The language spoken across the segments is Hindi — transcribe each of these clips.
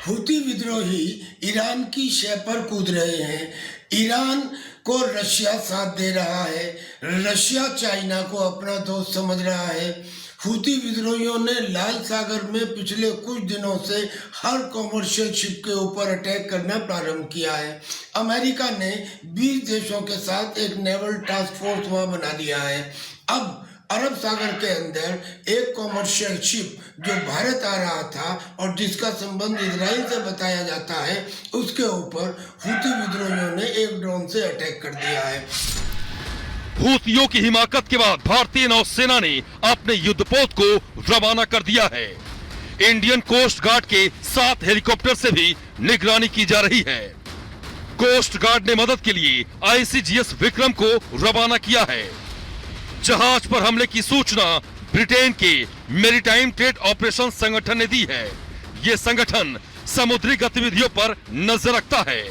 हूती विद्रोही ईरान की शह पर कूद रहे हैं। ईरान को रशिया साथ दे रहा है। रशिया चाइना को अपना दोस्त समझ रहा है। हूती विद्रोहियों ने लाल सागर में पिछले कुछ दिनों से हर कॉमर्शियल शिप के ऊपर अटैक करना प्रारंभ किया है। अमेरिका ने 20 देशों के साथ एक नेवल टास्क फोर्स वहां बना लिया है। अब अरब सागर के अंदर एक कॉमर्शियल शिप जो भारत आ रहा था और जिसका संबंध इजराइल से बताया जाता है, उसके ऊपर हूती विद्रोहियों ने एक ड्रोन से अटैक कर दिया है। हूतियों की हिमाकत के बाद भारतीय नौसेना ने अपने युद्धपोत को रवाना कर दिया है। इंडियन कोस्ट गार्ड के 7 हेलीकॉप्टर से भी निगरानी की जा रही है। कोस्ट गार्ड ने मदद के लिए ICGS विक्रम को रवाना किया है। जहाज पर हमले की सूचना ब्रिटेन के मैरीटाइम ट्रेड ऑपरेशन संगठन ने दी है। ये संगठन समुद्री गतिविधियों पर नजर रखता है।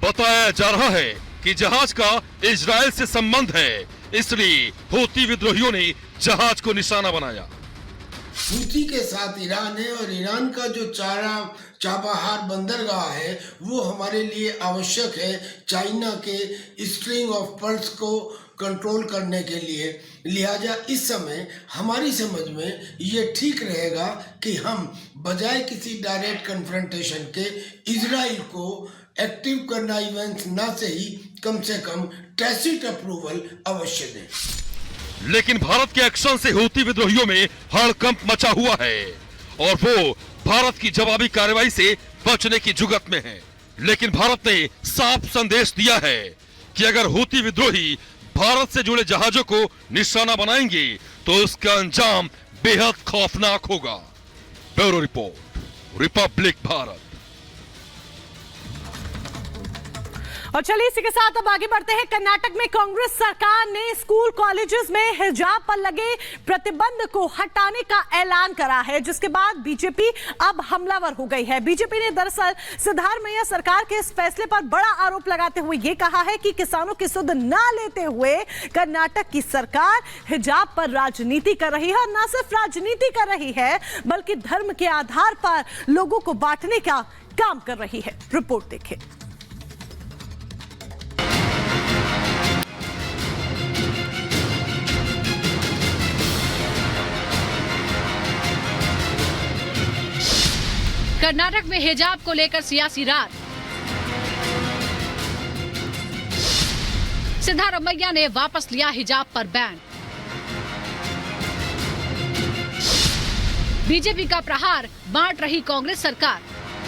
बताया जा रहा है कि जहाज का इजराइल से संबंध है, इसलिए हूती विद्रोहियों ने जहाज को निशाना बनाया। हूती के साथ ईरान है और ईरान का जो चाबहार बंदरगाह है वो हमारे लिए आवश्यक है चाइना के स्ट्रिंग ऑफ पर्ल्स को कंट्रोल करने के लिए। लिहाजा इस समय हमारी समझ में ये ठीक रहेगा कि हम बजाय किसी डायरेक्ट कन्फ्रंटेशन के इजराइल को एक्टिव करना इवेंट्स ना से ही कम से कम टैसिट अप्रूवल अवश्य दें। लेकिन भारत के एक्शन से हूती विद्रोहियों में हड़कंप मचा हुआ है और वो भारत की जवाबी कार्रवाई से बचने की जुगत में है। लेकिन भारत ने साफ संदेश दिया है कि अगर हूती विद्रोही भारत से जुड़े जहाजों को निशाना बनाएंगे तो उसका अंजाम बेहद खौफनाक होगा। Bureau report, Republic Bharat. और चलिए इसी के साथ अब आगे बढ़ते हैं। कर्नाटक में कांग्रेस सरकार ने स्कूल कॉलेजेस में हिजाब पर लगे प्रतिबंध को हटाने का ऐलान करा है, जिसके बाद बीजेपी अब हमलावर हो गई है। बीजेपी ने दरअसल सिद्धारमैया सरकार के इस फैसले पर बड़ा आरोप लगाते हुए यह कहा है कि किसानों की सुध न लेते हुए कर्नाटक की सरकार हिजाब पर राजनीति कर रही है और न सिर्फ राजनीति कर रही है बल्कि धर्म के आधार पर लोगों को बांटने का काम कर रही है। रिपोर्ट देखें। कर्नाटक में हिजाब को लेकर सियासी रात। सिद्धारमैया ने वापस लिया हिजाब पर बैन। बीजेपी का प्रहार बांट रही कांग्रेस सरकार।